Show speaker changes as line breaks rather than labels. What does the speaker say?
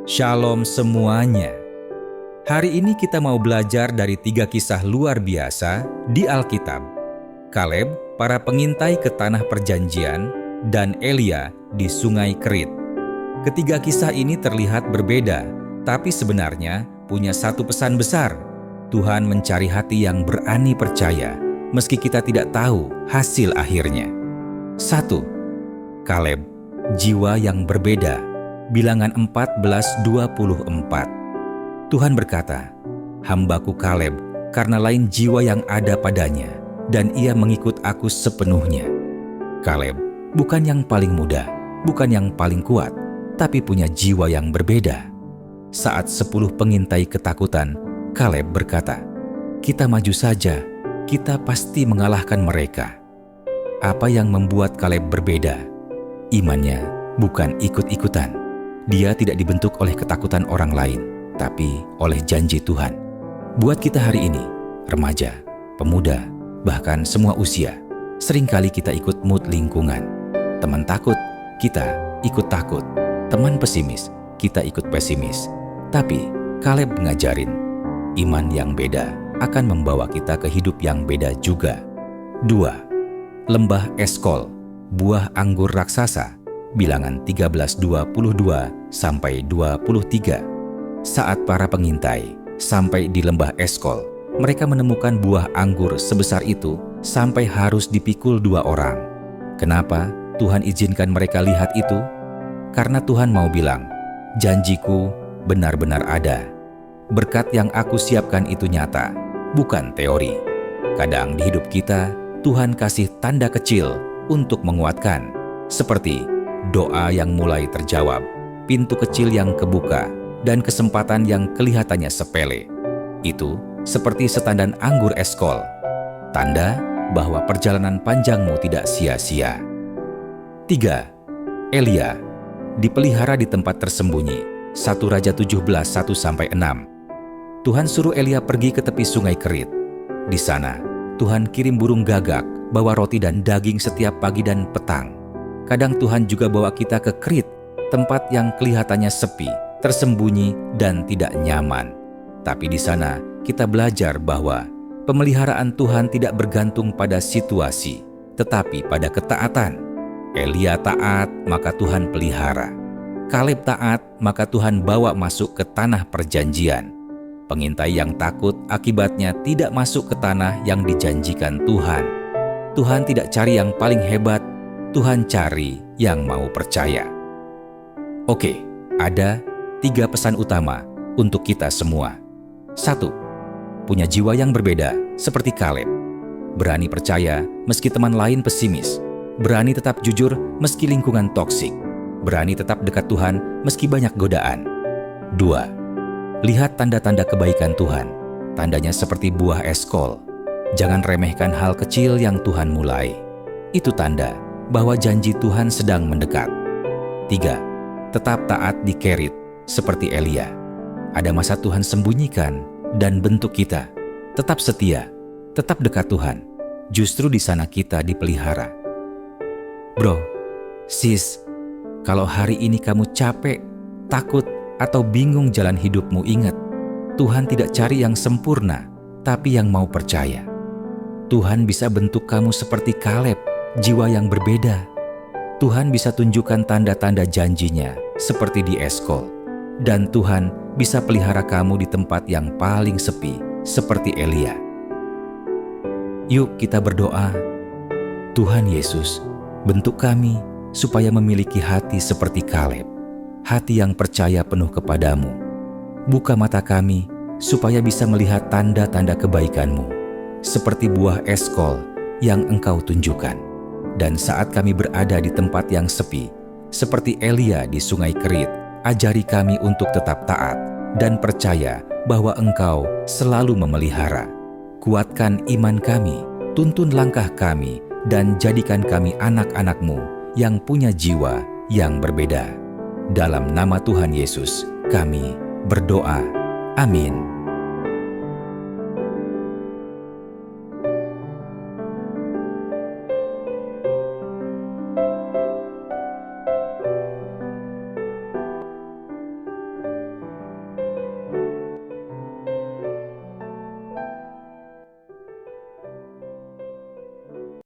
Shalom semuanya. Hari ini kita mau belajar dari 3 kisah luar biasa di Alkitab. Kaleb, para pengintai ke tanah perjanjian, dan Elia di Sungai Kerit. Ketiga kisah ini terlihat berbeda, tapi sebenarnya punya satu pesan besar. Tuhan mencari hati yang berani percaya, meski kita tidak tahu hasil akhirnya. 1. Kaleb, jiwa yang berbeda. Bilangan 14:24. Tuhan berkata, "Hambaku Kaleb, karena lain jiwa yang ada padanya, dan ia mengikut aku sepenuhnya." Kaleb bukan yang paling muda, bukan yang paling kuat, tapi punya jiwa yang berbeda. Saat 10 pengintai ketakutan, Kaleb berkata, "Kita maju saja, kita pasti mengalahkan mereka." Apa yang membuat Kaleb berbeda? Imannya bukan ikut-ikutan. Dia tidak dibentuk oleh ketakutan orang lain, tapi oleh janji Tuhan. Buat kita hari ini, remaja, pemuda, bahkan semua usia, seringkali kita ikut mood lingkungan. Teman takut, kita ikut takut. Teman pesimis, kita ikut pesimis. Tapi Kaleb ngajarin, iman yang beda akan membawa kita ke hidup yang beda juga. 2. Lembah Eskol, buah anggur raksasa. Bilangan 13:22-23. Saat para pengintai sampai di lembah Eskol, mereka menemukan buah anggur sebesar itu sampai harus dipikul 2 orang. Kenapa Tuhan izinkan mereka lihat itu? Karena Tuhan mau bilang, janjiku benar-benar ada. Berkat yang aku siapkan itu nyata, bukan teori. Kadang di hidup kita, Tuhan kasih tanda kecil untuk menguatkan, seperti doa yang mulai terjawab, pintu kecil yang kebuka, dan kesempatan yang kelihatannya sepele. Itu seperti setandan anggur Eskol, tanda bahwa perjalanan panjangmu tidak sia-sia. 3. Elia, dipelihara di tempat tersembunyi. 1 Raja 17:1-6. Tuhan suruh Elia pergi ke tepi Sungai Kerit. Di sana, Tuhan kirim burung gagak, bawa roti dan daging setiap pagi dan petang. Kadang Tuhan juga bawa kita ke Kerit, tempat yang kelihatannya sepi, tersembunyi, dan tidak nyaman. Tapi di sana kita belajar bahwa pemeliharaan Tuhan tidak bergantung pada situasi, tetapi pada ketaatan. Elia taat, maka Tuhan pelihara. Kaleb taat, maka Tuhan bawa masuk ke tanah perjanjian. Pengintai yang takut akibatnya tidak masuk ke tanah yang dijanjikan Tuhan. Tuhan tidak cari yang paling hebat, Tuhan cari yang mau percaya. Oke, ada 3 pesan utama untuk kita semua. 1. Punya jiwa yang berbeda seperti Kaleb. Berani percaya meski teman lain pesimis. Berani tetap jujur meski lingkungan toksik. Berani tetap dekat Tuhan meski banyak godaan. 2. Lihat tanda-tanda kebaikan Tuhan. Tandanya seperti buah Eskol. Jangan remehkan hal kecil yang Tuhan mulai. Itu tanda bahwa janji Tuhan sedang mendekat. 3. Tetap taat di Kerit, seperti Elia. Ada masa Tuhan sembunyikan dan bentuk kita. Tetap setia, tetap dekat Tuhan. Justru di sana kita dipelihara. Bro, sis, kalau hari ini kamu capek, takut, atau bingung jalan hidupmu, ingat, Tuhan tidak cari yang sempurna, tapi yang mau percaya. Tuhan bisa bentuk kamu seperti Kaleb, jiwa yang berbeda. Tuhan bisa tunjukkan tanda-tanda janjinya seperti di Eskol. Dan Tuhan bisa pelihara kamu di tempat yang paling sepi seperti Elia. Yuk kita berdoa. Tuhan Yesus, bentuk kami supaya memiliki hati seperti Kaleb. Hati yang percaya penuh kepadamu. Buka mata kami supaya bisa melihat tanda-tanda kebaikan-Mu seperti buah Eskol yang Engkau tunjukkan. Dan saat kami berada di tempat yang sepi, seperti Elia di Sungai Kerit, ajari kami untuk tetap taat dan percaya bahwa Engkau selalu memelihara. Kuatkan iman kami, tuntun langkah kami, dan jadikan kami anak-anak-Mu yang punya jiwa yang berbeda. Dalam nama Tuhan Yesus, kami berdoa. Amin.